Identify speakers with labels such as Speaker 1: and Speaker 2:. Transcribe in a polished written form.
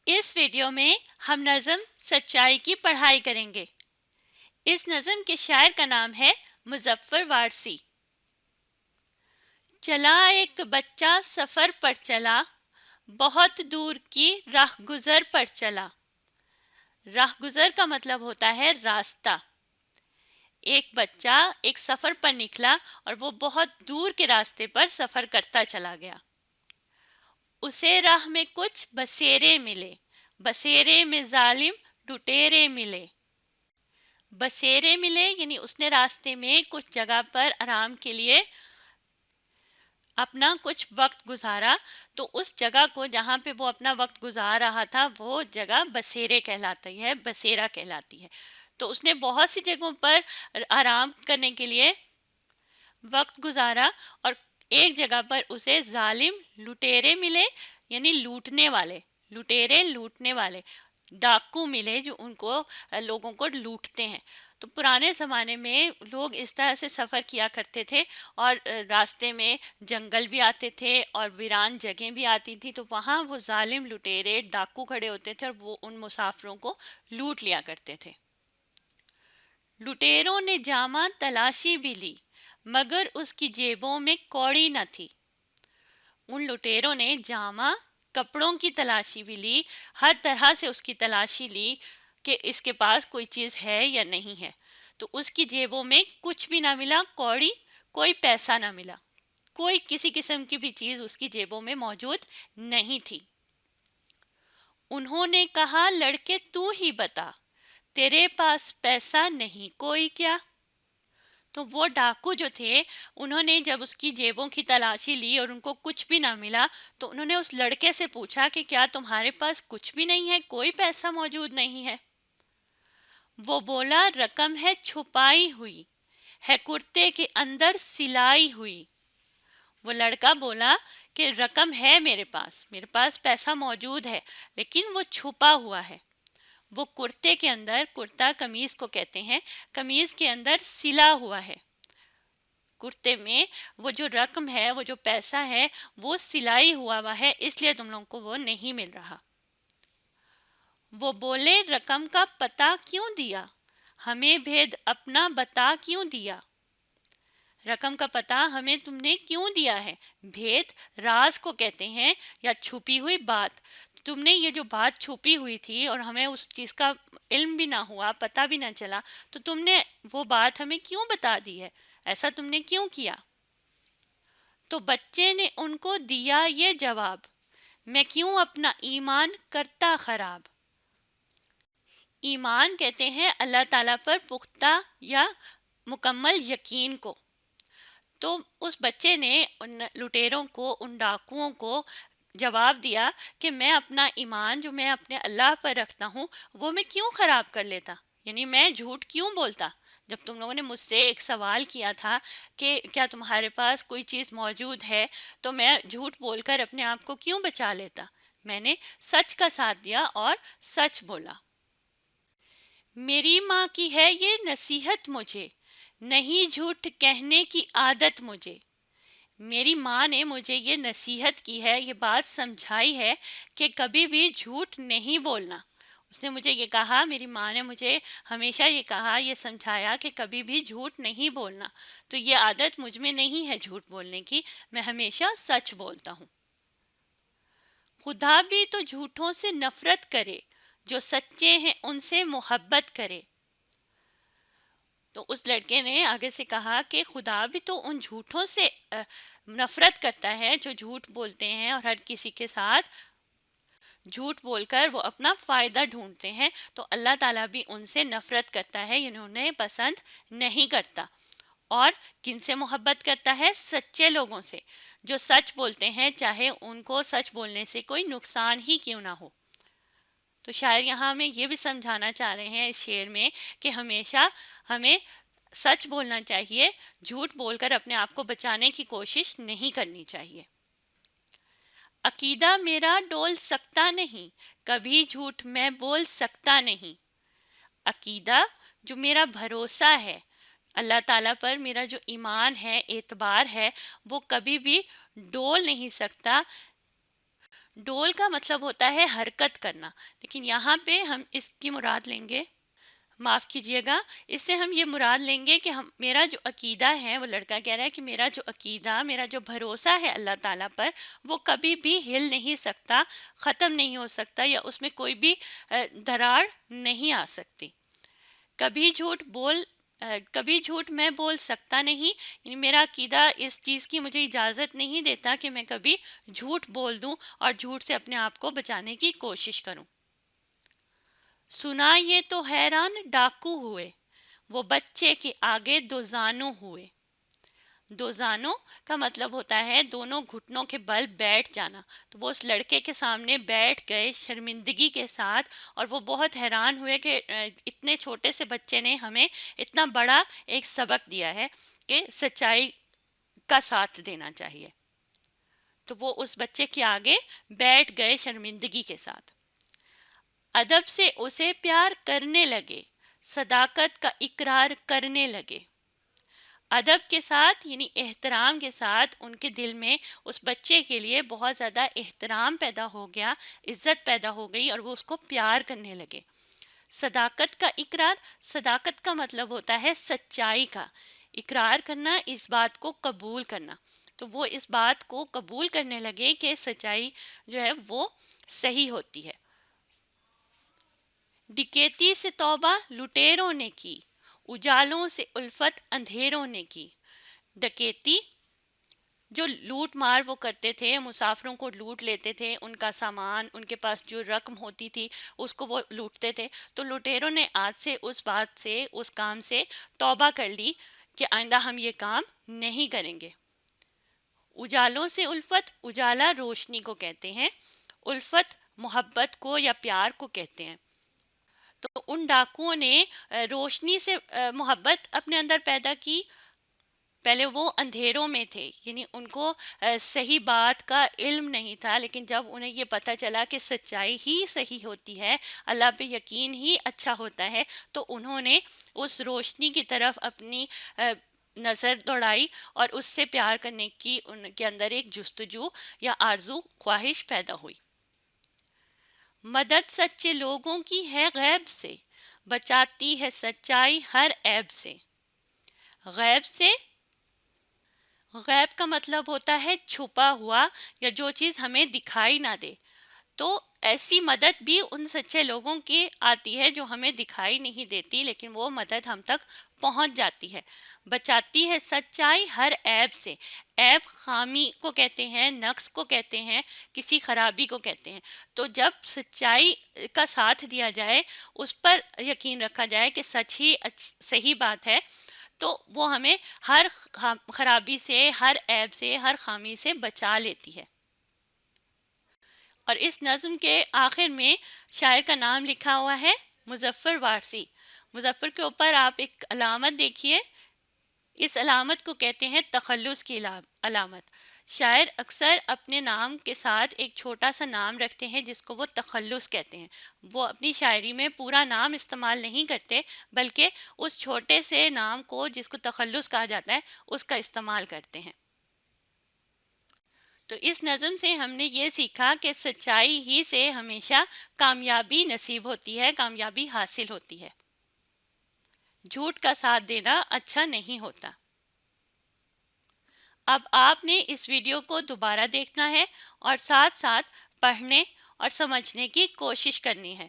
Speaker 1: इस वीडियो में हम नज़म सच्चाई की पढ़ाई करेंगे। इस नज़म के शायर का नाम है मुज़फ़्फ़र वारसी। चला एक बच्चा सफ़र पर चला, बहुत दूर की राह गुज़र पर चला। राह गुज़र का मतलब होता है रास्ता। एक बच्चा एक सफ़र पर निकला और वो बहुत दूर के रास्ते पर सफ़र करता चला गया। उसे राह में कुछ बसेरे मिले, बसेरे में जालिम लुटेरे मिले। बसेरे मिले यानी उसने रास्ते में कुछ जगह पर आराम के लिए अपना कुछ वक्त गुजारा, तो उस जगह को जहाँ पे वो अपना वक्त गुजार रहा था वो जगह बसेरे कहलाती है, बसेरा कहलाती है। तो उसने बहुत सी जगहों पर आराम करने के लिए वक्त गुजारा और एक जगह पर उसे जालिम लुटेरे मिले यानी लूटने वाले, लुटेरे लूटने वाले डाकू मिले जो उनको लोगों को लूटते हैं। तो पुराने ज़माने में लोग इस तरह से सफ़र किया करते थे और रास्ते में जंगल भी आते थे और वीरान जगह भी आती थी, तो वहाँ वो जालिम लुटेरे डाकू खड़े होते थे और वो उन मुसाफिरों को लूट लिया करते थे। लुटेरों ने जामा तलाशी भी ली, मगर उसकी जेबों में कौड़ी न थी। उन लुटेरों ने जामा कपड़ों की तलाशी भी ली, हर तरह से उसकी तलाशी ली कि इसके पास कोई चीज़ है या नहीं है, तो उसकी जेबों में कुछ भी ना मिला, कौड़ी कोई पैसा ना मिला, कोई किसी किस्म की भी चीज़ उसकी जेबों में मौजूद नहीं थी। उन्होंने कहा, लड़के तू ही बता, तेरे पास पैसा नहीं कोई क्या? तो वो डाकू जो थे उन्होंने जब उसकी जेबों की तलाशी ली और उनको कुछ भी ना मिला, तो उन्होंने उस लड़के से पूछा कि क्या तुम्हारे पास कुछ भी नहीं है, कोई पैसा मौजूद नहीं है? वो बोला, रकम है छुपाई हुई, है कुर्ते के अंदर सिलाई हुई। वो लड़का बोला कि रकम है मेरे पास पैसा मौजूद है, लेकिन वो छुपा हुआ है। वो कुर्ते के अंदर, कुर्ता कमीज को कहते हैं, कमीज के अंदर सिला हुआ है। कुर्ते में वो जो रकम है, वो जो पैसा है, वो सिलाई हुआ है, इसलिए तुम लोगों को वो नहीं मिल रहा। वो बोले, रकम का पता क्यों दिया, हमें भेद अपना बता क्यों दिया? रकम का पता हमें तुमने क्यों दिया है? भेद राज को कहते हैं या छुपी हुई बात। तुमने ये जो बात छुपी हुई थी और हमें उस चीज़ का इल्म भी ना हुआ, पता भी ना चला, तो तुमने वो बात हमें क्यों बता दी है? ऐसा तुमने क्यों किया? तो बच्चे ने उनको दिया ये जवाब, मैं क्यों अपना ईमान करता खराब। ईमान कहते हैं अल्लाह ताला पर पुख्ता या मुकम्मल यकीन को। तो उस बच्चे ने उन लुटेरों को, उन डाकुओं को जवाब दिया कि मैं अपना ईमान जो मैं अपने अल्लाह पर रखता हूँ वो मैं क्यों ख़राब कर लेता, यानी मैं झूठ क्यों बोलता। जब तुम लोगों ने मुझसे एक सवाल किया था कि क्या तुम्हारे पास कोई चीज़ मौजूद है, तो मैं झूठ बोलकर अपने आप को क्यों बचा लेता। मैंने सच का साथ दिया और सच बोला। मेरी माँ की है ये नसीहत मुझे, नहीं झूठ कहने की आदत मुझे। मेरी माँ ने मुझे ये नसीहत की है, ये बात समझाई है कि कभी भी झूठ नहीं बोलना। उसने मुझे ये कहा, मेरी माँ ने मुझे हमेशा ये कहा, ये समझाया कि कभी भी झूठ नहीं बोलना। तो ये आदत मुझ में नहीं है झूठ बोलने की, मैं हमेशा सच बोलता हूँ। खुदा भी तो झूठों से नफरत करे, जो सच्चे हैं उनसे मोहब्बत करे। तो उस लड़के ने आगे से कहा कि खुदा भी तो उन झूठों से नफरत करता है जो झूठ बोलते हैं और हर किसी के साथ झूठ बोलकर वो अपना फ़ायदा ढूंढते हैं। तो अल्लाह ताला भी उनसे नफरत करता है, इन्होंने पसंद नहीं करता। और किन से मोहब्बत करता है? सच्चे लोगों से, जो सच बोलते हैं, चाहे उनको सच बोलने से कोई नुकसान ही क्यों ना हो। तो शायर यहाँ हमें ये भी समझाना चाह रहे हैं इस शेर में कि हमेशा हमें सच बोलना चाहिए, झूठ बोलकर अपने आप को बचाने की कोशिश नहीं करनी चाहिए। अकीदा मेरा डोल सकता नहीं, कभी झूठ मैं बोल सकता नहीं। अकीदा जो मेरा भरोसा है, अल्लाह ताला पर मेरा जो ईमान है, एतबार है, वो कभी भी डोल नहीं सकता, ڈول کا مطلب ہوتا ہے حرکت کرنا، لیکن یہاں پہ ہم اس کی مراد لیں گے، معاف کیجیے گا، اس سے ہم یہ مراد لیں گے کہ میرا جو عقیدہ ہے، وہ لڑکا کہہ رہا ہے کہ میرا جو عقیدہ، میرا جو بھروسہ ہے اللہ تعالیٰ پر، وہ کبھی بھی ہل نہیں سکتا، ختم نہیں ہو سکتا، یا اس میں کوئی بھی دراڑ نہیں آ سکتی۔ کبھی جھوٹ بول کبھی جھوٹ میں بول سکتا نہیں، یعنی میرا عقیدہ اس چیز کی مجھے اجازت نہیں دیتا کہ میں کبھی جھوٹ بول دوں اور جھوٹ سے اپنے آپ کو بچانے کی کوشش کروں۔ سنا یہ تو حیران ڈاکو ہوئے، وہ بچے کے آگے دو زانوں ہوئے۔ دو زانوں کا مطلب ہوتا ہے دونوں گھٹنوں کے بل بیٹھ جانا، تو وہ اس لڑکے کے سامنے بیٹھ گئے شرمندگی کے ساتھ، اور وہ بہت حیران ہوئے کہ اتنے چھوٹے سے بچے نے ہمیں اتنا بڑا ایک سبق دیا ہے کہ سچائی کا ساتھ دینا چاہیے۔ تو وہ اس بچے کے آگے بیٹھ گئے شرمندگی کے ساتھ۔ ادب سے اسے پیار کرنے لگے، صداقت کا اقرار کرنے لگے۔ ادب کے ساتھ یعنی احترام کے ساتھ ان کے دل میں اس بچے کے لیے بہت زیادہ احترام پیدا ہو گیا، عزت پیدا ہو گئی، اور وہ اس کو پیار کرنے لگے۔ صداقت کا اقرار، صداقت کا مطلب ہوتا ہے سچائی کا اقرار کرنا، اس بات کو قبول کرنا۔ تو وہ اس بات کو قبول کرنے لگے کہ سچائی جو ہے وہ صحیح ہوتی ہے۔ ڈکیتی سے توبہ لٹیروں نے کی، اجالوں سے الفت اندھیروں نے کی۔ ڈکیتی جو لوٹ مار وہ کرتے تھے، مسافروں کو لوٹ لیتے تھے، ان کا سامان، ان کے پاس جو رقم ہوتی تھی اس کو وہ لوٹتے تھے، تو لٹیروں نے آج سے اس بات سے، اس کام سے توبہ کر لی کہ آئندہ ہم یہ کام نہیں کریں گے۔ اجالوں سے الفت، اجالا روشنی کو کہتے ہیں، الفت محبت کو یا پیار کو کہتے ہیں۔ تو ان ڈاکوؤں نے روشنی سے محبت اپنے اندر پیدا کی۔ پہلے وہ اندھیروں میں تھے، یعنی ان کو صحیح بات کا علم نہیں تھا، لیکن جب انہیں یہ پتہ چلا کہ سچائی ہی صحیح ہوتی ہے، اللہ پہ یقین ہی اچھا ہوتا ہے، تو انہوں نے اس روشنی کی طرف اپنی نظر دوڑائی، اور اس سے پیار کرنے کی ان کے اندر ایک جستجو یا آرزو، خواہش پیدا ہوئی۔ مدد سچے لوگوں کی ہے غیب سے، بچاتی ہے سچائی ہر عیب سے۔ غیب سے، غیب کا مطلب ہوتا ہے چھپا ہوا، یا جو چیز ہمیں دکھائی نہ دے۔ تو ایسی مدد بھی ان سچے لوگوں کی آتی ہے جو ہمیں دکھائی نہیں دیتی، لیکن وہ مدد ہم تک پہنچ جاتی ہے۔ بچاتی ہے سچائی ہر عیب سے۔ عیب خامی کو کہتے ہیں، نقص کو کہتے ہیں، کسی خرابی کو کہتے ہیں۔ تو جب سچائی کا ساتھ دیا جائے، اس پر یقین رکھا جائے کہ سچ ہی صحیح بات ہے، تو وہ ہمیں ہر خرابی سے، ہر عیب سے، ہر خامی سے بچا لیتی ہے۔ اور اس نظم کے آخر میں شاعر کا نام لکھا ہوا ہے، مظفر وارثی۔ مظفر کے اوپر آپ ایک علامت دیکھیے، اس علامت کو کہتے ہیں تخلص کی علامت۔ شاعر اکثر اپنے نام کے ساتھ ایک چھوٹا سا نام رکھتے ہیں جس کو وہ تخلص کہتے ہیں۔ وہ اپنی شاعری میں پورا نام استعمال نہیں کرتے، بلکہ اس چھوٹے سے نام کو جس کو تخلص کہا جاتا ہے اس کا استعمال کرتے ہیں۔ تو اس نظم سے ہم نے یہ سیکھا کہ سچائی ہی سے ہمیشہ کامیابی نصیب ہوتی ہے، کامیابی حاصل ہوتی ہے۔ جھوٹ کا ساتھ دینا اچھا نہیں ہوتا۔ اب آپ نے اس ویڈیو کو دوبارہ دیکھنا ہے اور ساتھ ساتھ پڑھنے اور سمجھنے کی کوشش کرنی ہے۔